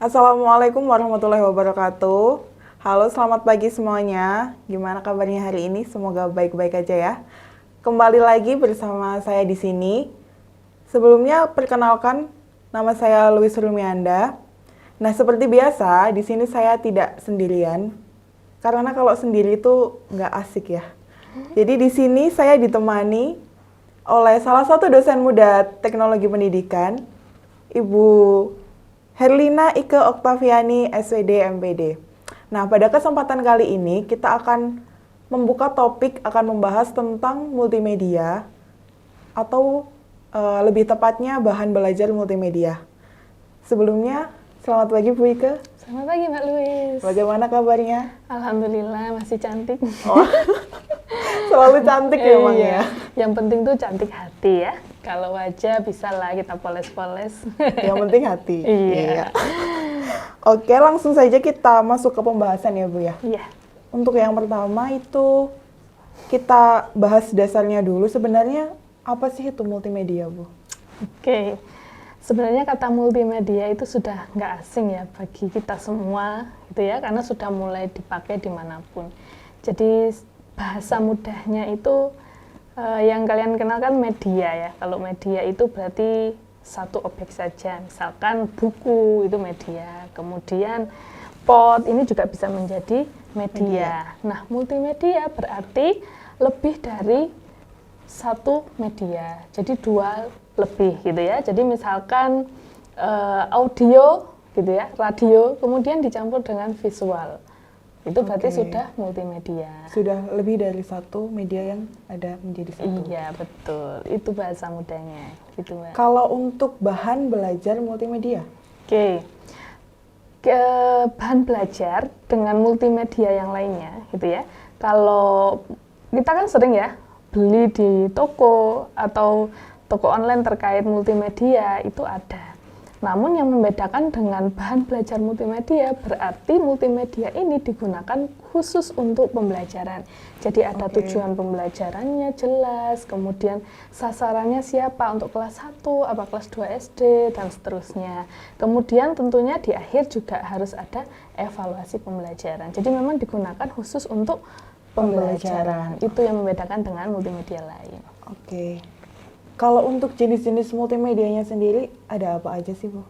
Assalamualaikum warahmatullahi wabarakatuh. Halo, selamat pagi semuanya. Gimana kabarnya hari ini? Semoga baik-baik aja ya. Kembali lagi bersama saya di sini. Sebelumnya perkenalkan, nama saya Luis Rumianda. Nah, seperti biasa, di sini saya tidak sendirian. Karena kalau sendiri itu nggak asik ya. Jadi di sini saya ditemani oleh salah satu dosen muda teknologi pendidikan, Ibu Herlina Ike Oktaviani, SWD MPD. Nah, pada kesempatan kali ini kita akan membuka topik, akan membahas tentang multimedia atau lebih tepatnya bahan belajar multimedia. Sebelumnya, selamat pagi Bu Ike. Selamat pagi Mbak Luis. Bagaimana kabarnya? Alhamdulillah masih cantik. Oh, selalu cantik ya Bang ya? Yang penting tuh cantik hati ya. Kalau wajah bisa lah kita poles-poles. Yang penting hati. Iya. Oke, langsung saja kita masuk ke pembahasan ya Bu ya. Iya. Untuk yang pertama itu kita bahas dasarnya dulu. Sebenarnya apa sih itu multimedia Bu? Oke. Sebenarnya kata multimedia itu sudah nggak asing ya bagi kita semua gitu ya, karena sudah mulai dipakai dimanapun. Jadi bahasa mudahnya itu yang kalian kenal kan media ya. Kalau media itu berarti satu objek saja, misalkan buku itu media, kemudian pot ini juga bisa menjadi media. Nah, multimedia berarti lebih dari satu media, jadi dua lebih gitu ya. Jadi misalkan audio gitu ya, radio, kemudian dicampur dengan visual. Itu berarti sudah multimedia. Sudah lebih dari satu media yang ada menjadi satu. Iya, betul. Itu bahasa mudanya. Gitu, Mbak. Kalau untuk bahan belajar multimedia? Oke. Bahan belajar dengan multimedia yang lainnya, gitu ya. Kalau kita kan sering ya beli di toko atau toko online terkait multimedia itu ada. Namun yang membedakan dengan bahan belajar multimedia berarti multimedia ini digunakan khusus untuk pembelajaran. Jadi ada tujuan pembelajarannya jelas, kemudian sasarannya siapa untuk kelas 1, apa kelas 2 SD, dan seterusnya. Kemudian tentunya di akhir juga harus ada evaluasi pembelajaran. Jadi memang digunakan khusus untuk pembelajaran. Itu yang membedakan dengan multimedia lain. Oke. Kalau untuk jenis-jenis multimedianya sendiri, ada apa aja sih, Bu?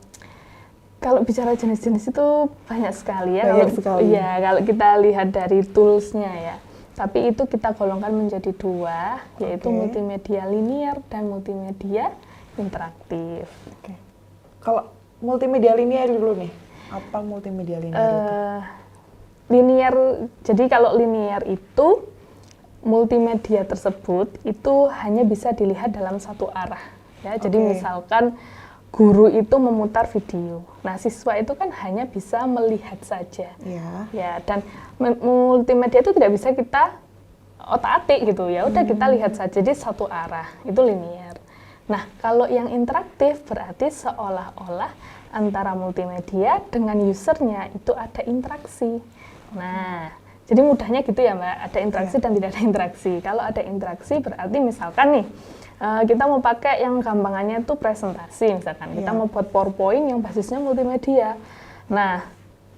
Kalau bicara jenis-jenis itu banyak sekali ya. Banyak sekali. Iya, kalau kita lihat dari toolsnya ya. Tapi itu kita golongkan menjadi dua, yaitu multimedia linear dan multimedia interaktif. Oke. Kalau multimedia linear dulu nih, apa multimedia linear itu? Linear, jadi kalau linear itu multimedia tersebut itu hanya bisa dilihat dalam satu arah ya. Jadi misalkan guru itu memutar video, nah siswa itu kan hanya bisa melihat saja ya, dan multimedia itu tidak bisa kita otak-atik gitu ya, udah kita lihat saja, jadi satu arah, itu linear. Nah, kalau yang interaktif berarti seolah-olah antara multimedia dengan usernya itu ada interaksi. Nah, jadi mudahnya gitu ya Mbak, ada interaksi dan tidak ada interaksi. Kalau ada interaksi berarti misalkan nih, kita mau pakai yang gampangannya itu presentasi misalkan. Kita mau buat PowerPoint yang basisnya multimedia. Nah,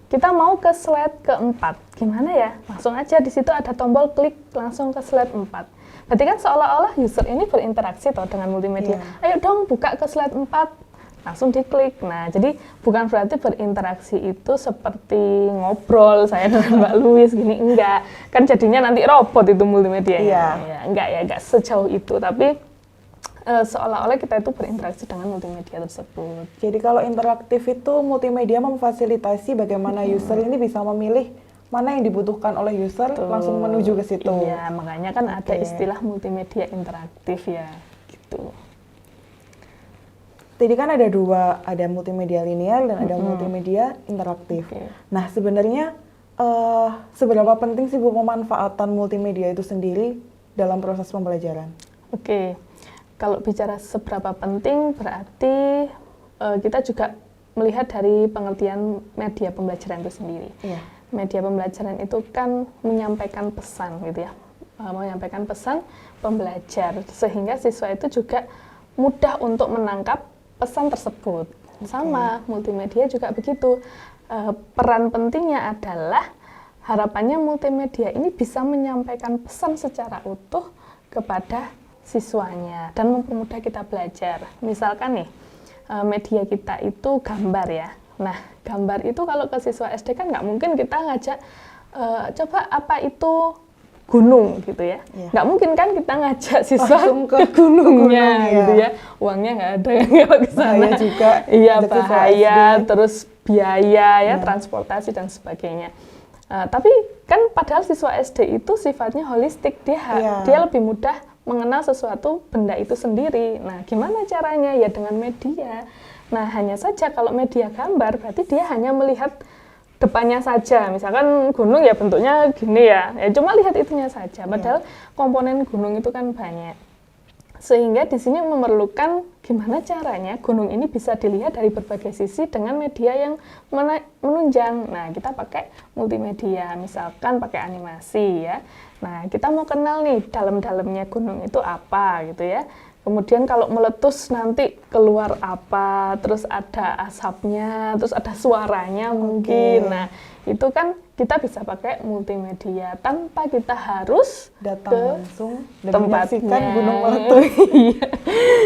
kita mau ke slide keempat. Gimana ya? Langsung aja di situ ada tombol klik langsung ke slide 4. Berarti kan seolah-olah user ini berinteraksi toh dengan multimedia. Ayo dong buka ke slide 4. Langsung diklik. Nah, jadi bukan berarti berinteraksi itu seperti ngobrol saya dengan Mbak Luis gini, enggak. Kan jadinya nanti robot itu multimedia. Ya, enggak sejauh itu, tapi seolah-olah kita itu berinteraksi dengan multimedia tersebut. Jadi kalau interaktif itu multimedia memfasilitasi bagaimana user ini bisa memilih mana yang dibutuhkan oleh user, langsung menuju ke situ. Iya, makanya kan ada istilah multimedia interaktif ya, gitu. Jadi kan ada dua, ada multimedia linear dan ada multimedia interaktif. Nah, sebenarnya seberapa penting sih Bu pemanfaatan multimedia itu sendiri dalam proses pembelajaran? Kalau bicara seberapa penting berarti kita juga melihat dari pengertian media pembelajaran itu sendiri. Media pembelajaran itu kan menyampaikan pesan gitu ya, menyampaikan pesan pembelajar sehingga siswa itu juga mudah untuk menangkap pesan tersebut. Sama, multimedia juga begitu. Peran pentingnya adalah harapannya multimedia ini bisa menyampaikan pesan secara utuh kepada siswanya dan mempermudah kita belajar. Misalkan nih, media kita itu gambar ya. Nah, gambar itu kalau ke siswa SD kan nggak mungkin kita ngajak, coba apa itu gunung gitu ya. Nggak mungkin kan kita ngajak siswa ke gunungnya gitu ya. Uangnya nggak ada kalau ke sana. Juga. Iya, bahaya, terus biaya ya, transportasi dan sebagainya. Tapi kan padahal siswa SD itu sifatnya holistik, dia lebih mudah mengenal sesuatu benda itu sendiri. Nah, gimana caranya? Ya dengan media. Nah, hanya saja kalau media gambar berarti dia hanya melihat depannya saja. Misalkan gunung ya bentuknya gini ya cuma lihat itunya saja. Padahal komponen gunung itu kan banyak. Sehingga di sini memerlukan gimana caranya gunung ini bisa dilihat dari berbagai sisi dengan media yang menunjang. Nah, kita pakai multimedia, misalkan pakai animasi ya. Nah, kita mau kenal nih dalam-dalamnya gunung itu apa gitu ya. Kemudian kalau meletus nanti keluar apa, terus ada asapnya, terus ada suaranya mungkin. Nah, itu kan kita bisa pakai multimedia tanpa kita harus datang langsung dan menyaksikan gunung meletus.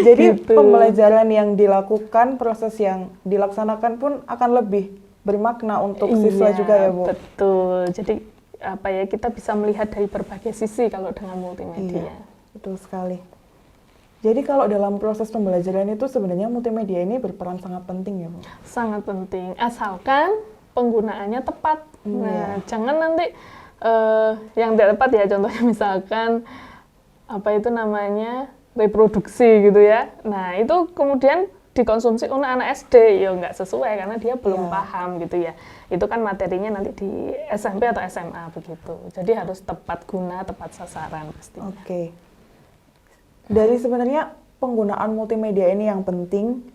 Jadi gitu. Pembelajaran yang dilakukan, proses yang dilaksanakan pun akan lebih bermakna untuk siswa juga ya, Bu? Betul. Jadi kita bisa melihat dari berbagai sisi kalau dengan multimedia. Iya, betul sekali. Jadi kalau dalam proses pembelajaran itu sebenarnya multimedia ini berperan sangat penting ya, Bu? Sangat penting, asalkan penggunaannya tepat. Nah, jangan nanti yang tidak tepat ya, contohnya misalkan reproduksi gitu ya. Nah, itu kemudian dikonsumsi oleh anak SD, ya nggak sesuai karena dia belum paham gitu ya. Itu kan materinya nanti di SMP atau SMA begitu. Jadi harus tepat guna, tepat sasaran pastinya. Dari sebenarnya penggunaan multimedia ini yang penting,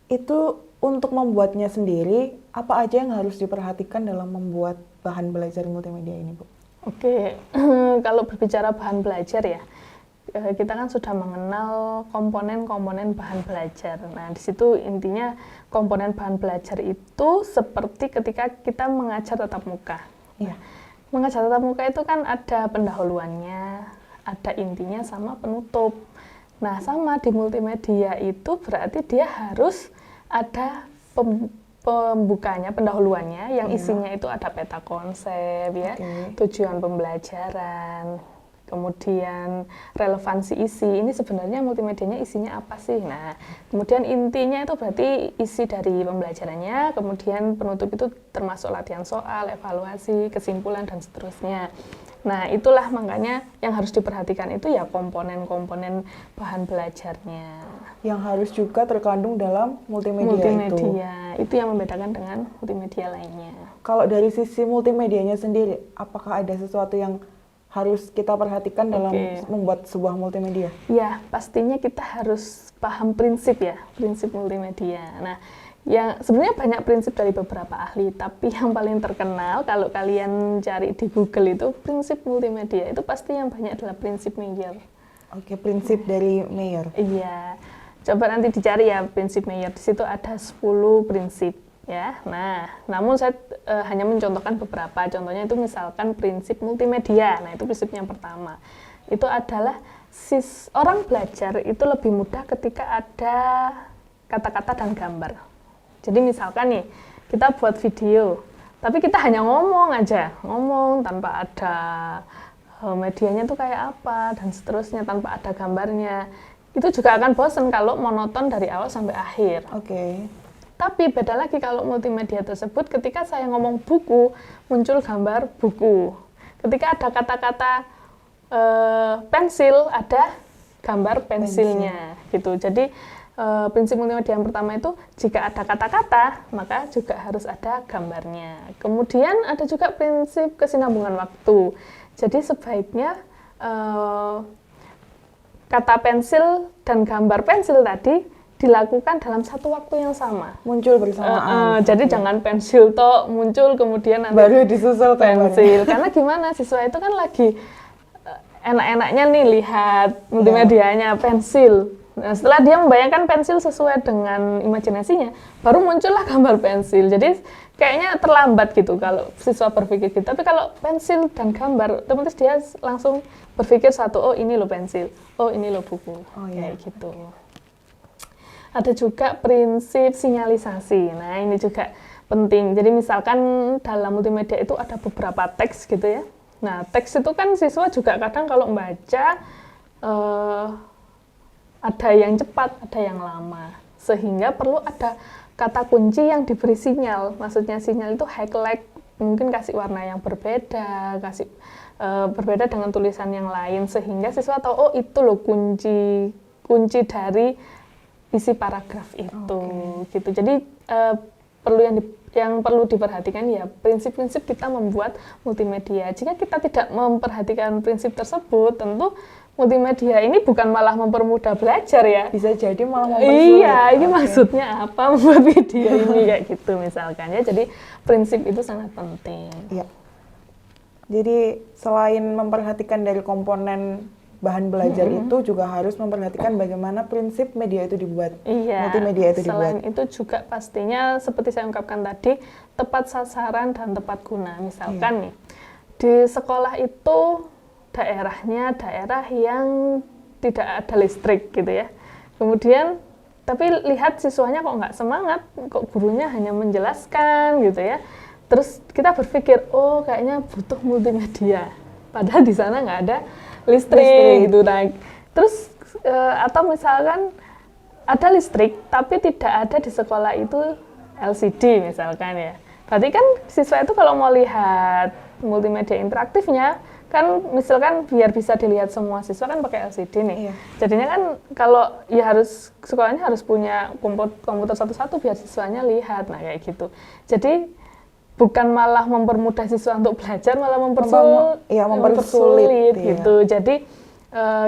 itu untuk membuatnya sendiri, apa aja yang harus diperhatikan dalam membuat bahan belajar multimedia ini, Bu? Kalau berbicara bahan belajar ya, kita kan sudah mengenal komponen-komponen bahan belajar. Nah, di situ intinya komponen bahan belajar itu seperti ketika kita mengajar tatap muka. Mengajar tatap muka itu kan ada pendahuluannya, ada intinya sama penutup. Nah, sama di multimedia itu berarti dia harus ada pembukanya, pendahuluannya yang isinya itu ada peta konsep ya, tujuan pembelajaran, kemudian relevansi isi. Ini sebenarnya multimedianya isinya apa sih? Nah, kemudian intinya itu berarti isi dari pembelajarannya, kemudian penutup itu termasuk latihan soal, evaluasi, kesimpulan dan seterusnya. Nah, itulah makanya yang harus diperhatikan itu ya komponen-komponen bahan belajarnya. Yang harus juga terkandung dalam multimedia itu. Itu yang membedakan dengan multimedia lainnya. Kalau dari sisi multimedianya sendiri, apakah ada sesuatu yang harus kita perhatikan dalam membuat sebuah multimedia? Ya, pastinya kita harus paham prinsip multimedia. Nah, yang sebenarnya banyak prinsip dari beberapa ahli, tapi yang paling terkenal kalau kalian cari di Google itu prinsip multimedia, itu pasti yang banyak adalah prinsip Meyer. Prinsip dari Meyer. Iya, coba nanti dicari ya prinsip Meyer, di situ ada 10 prinsip ya. Nah, namun saya hanya mencontohkan beberapa. Contohnya itu misalkan prinsip multimedia. Nah, itu prinsip yang pertama. Itu adalah orang belajar itu lebih mudah ketika ada kata-kata dan gambar. Jadi misalkan nih, kita buat video, tapi kita hanya ngomong tanpa ada medianya tuh kayak apa, dan seterusnya, tanpa ada gambarnya. Itu juga akan bosan kalau monoton dari awal sampai akhir. Tapi beda lagi kalau multimedia tersebut, ketika saya ngomong buku, muncul gambar buku. Ketika ada kata-kata pensil, ada gambar pensilnya. Gitu. Jadi, prinsip multimedia yang pertama itu jika ada kata-kata maka juga harus ada gambarnya. Kemudian ada juga prinsip kesinambungan waktu. Jadi sebaiknya kata pensil dan gambar pensil tadi dilakukan dalam satu waktu yang sama. Muncul bersamaan. Jadi jangan pensil tok muncul kemudian nanti baru disusul pensil. Karena gimana, siswa itu kan lagi enak-enaknya nih lihat multimedianya pensil. Nah, setelah dia membayangkan pensil sesuai dengan imajinasinya, baru muncullah gambar pensil. Jadi kayaknya terlambat gitu kalau siswa berpikir gitu. Tapi kalau pensil dan gambar, otomatis dia langsung berpikir satu, oh ini loh pensil, oh ini loh buku, kayak gitu. Ada juga prinsip sinyalisasi. Nah, ini juga penting. Jadi misalkan dalam multimedia itu ada beberapa teks gitu ya. Nah, teks itu kan siswa juga kadang kalau membaca ada yang cepat, ada yang lama. Sehingga perlu ada kata kunci yang diberi sinyal. Maksudnya sinyal itu highlight, mungkin kasih warna yang berbeda, kasih berbeda dengan tulisan yang lain. Sehingga siswa tahu, oh itu loh kunci dari isi paragraf itu. Gitu. Jadi yang perlu diperhatikan ya prinsip-prinsip kita membuat multimedia. Jika kita tidak memperhatikan prinsip tersebut, tentu multimedia ini bukan malah mempermudah belajar ya. Bisa jadi malah mempersulit. Iya, ini maksudnya apa membuat video ini kayak gitu misalkan ya. Jadi prinsip itu sangat penting. Iya. Jadi selain memperhatikan dari komponen bahan belajar itu juga harus memperhatikan bagaimana prinsip media itu dibuat. Iya, multimedia itu dibuat. Selain itu juga pastinya seperti saya ungkapkan tadi, tepat sasaran dan tepat guna. Misalkan nih, di sekolah itu daerahnya daerah yang tidak ada listrik gitu ya. Kemudian tapi lihat siswanya kok nggak semangat, kok gurunya hanya menjelaskan gitu ya. Terus kita berpikir, oh kayaknya butuh multimedia. Padahal di sana nggak ada listrik gitu. Nah, terus atau misalkan ada listrik tapi tidak ada di sekolah itu LCD misalkan ya. Berarti kan siswa itu kalau mau lihat multimedia interaktifnya kan misalkan biar bisa dilihat semua siswa kan pakai LCD nih. Iya. Jadinya kan kalau ya harus sekolahnya harus punya komputer satu-satu biar siswanya lihat. Nah, kayak gitu. Jadi bukan malah mempermudah siswa untuk belajar, malah mempersulit gitu. Jadi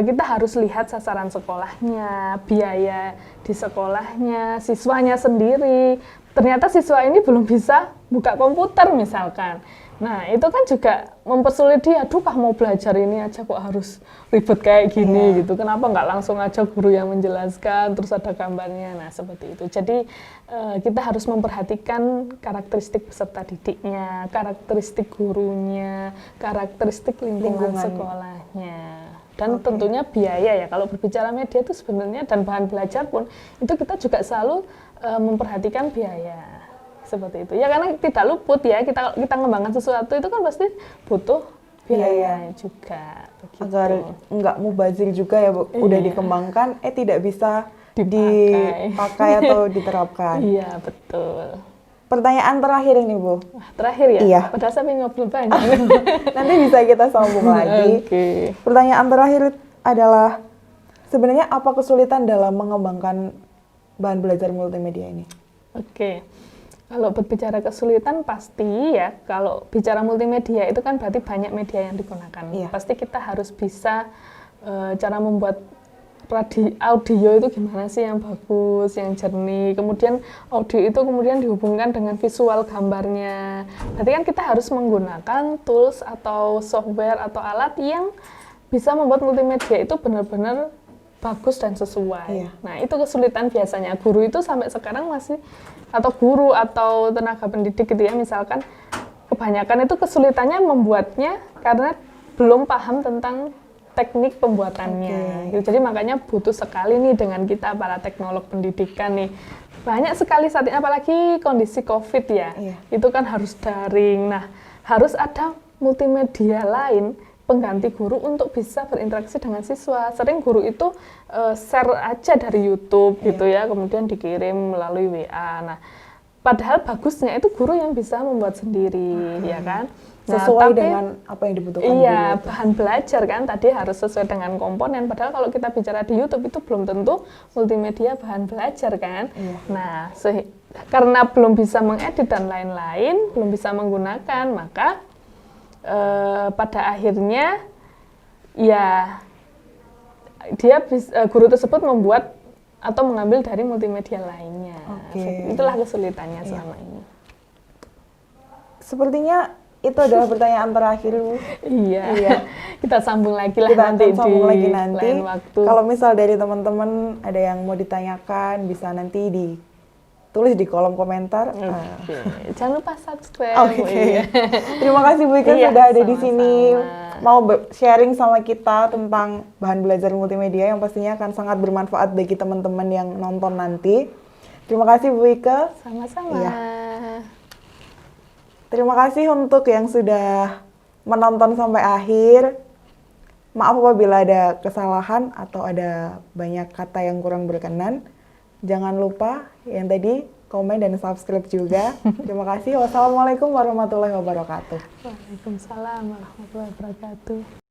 kita harus lihat sasaran sekolahnya, biaya di sekolahnya, siswanya sendiri. Ternyata siswa ini belum bisa buka komputer misalkan. Nah, itu kan juga mempersulit dia. Aduh, mau belajar ini aja kok harus ribet kayak gini gitu. Kenapa nggak langsung aja guru yang menjelaskan, terus ada gambarnya. Nah, seperti itu. Jadi, kita harus memperhatikan karakteristik peserta didiknya, karakteristik gurunya, karakteristik lingkungan sekolahnya. Dan tentunya biaya ya. Kalau berbicara media itu sebenarnya dan bahan belajar pun, itu kita juga selalu memperhatikan biaya. Seperti itu ya, karena tidak luput ya kita mengembangkan sesuatu itu kan pasti butuh biaya juga begitu. Agar nggak mubazir juga ya Bu. Udah dikembangkan tidak bisa dipakai atau diterapkan. Iya betul. Pertanyaan terakhir ini Bu. Terakhir ya? Iya. Padahal saya ngobrol banyak. Nanti bisa kita sambung lagi. Pertanyaan terakhir adalah sebenarnya apa kesulitan dalam mengembangkan bahan belajar multimedia ini? Kalau berbicara kesulitan pasti ya, kalau bicara multimedia itu kan berarti banyak media yang digunakan. Pasti kita harus bisa cara membuat audio itu gimana sih yang bagus, yang jernih. Kemudian audio itu kemudian dihubungkan dengan visual gambarnya. Berarti kan kita harus menggunakan tools atau software atau alat yang bisa membuat multimedia itu benar-benar bagus dan sesuai. Nah, itu kesulitan biasanya. Guru itu sampai sekarang masih, atau guru atau tenaga pendidik gitu ya, misalkan kebanyakan itu kesulitannya membuatnya karena belum paham tentang teknik pembuatannya. Jadi makanya butuh sekali nih dengan kita para teknolog pendidikan nih. Banyak sekali saat ini, apalagi kondisi COVID ya, itu kan harus daring. Nah, harus ada multimedia lain pengganti guru untuk bisa berinteraksi dengan siswa. Sering guru itu share aja dari YouTube gitu ya, kemudian dikirim melalui WA. Nah, padahal bagusnya itu guru yang bisa membuat sendiri, ya kan? Nah, sesuai dengan apa yang dibutuhkan. Iya, bahan belajar kan tadi harus sesuai dengan komponen. Padahal kalau kita bicara di YouTube itu belum tentu multimedia bahan belajar kan. Nah, karena belum bisa mengedit dan lain-lain, belum bisa menggunakan, maka pada akhirnya ya guru tersebut membuat atau mengambil dari multimedia lainnya. Itulah kesulitannya selama ini. Sepertinya itu adalah pertanyaan terakhir, Bu. Iya. Iya. Kita sambung lagi lah Kita nanti akan sambung di lagi nanti. lain waktu. Kalau misal dari teman-teman ada yang mau ditanyakan, bisa nanti ditulis di kolom komentar. Oke. Jangan lupa subscribe. Oke. Iya. Terima kasih Bu Ika Iya, sudah ada di sini sama-sama. mau sharing sama kita tentang bahan belajar multimedia yang pastinya akan sangat bermanfaat bagi teman-teman yang nonton nanti. Terima kasih Bu Ika. Sama-sama. Iya. Terima kasih untuk yang sudah menonton sampai akhir. Maaf apabila ada kesalahan atau ada banyak kata yang kurang berkenan. Jangan lupa yang tadi komen dan subscribe juga. Terima kasih. Wassalamualaikum warahmatullahi wabarakatuh. Waalaikumsalam warahmatullahi wabarakatuh.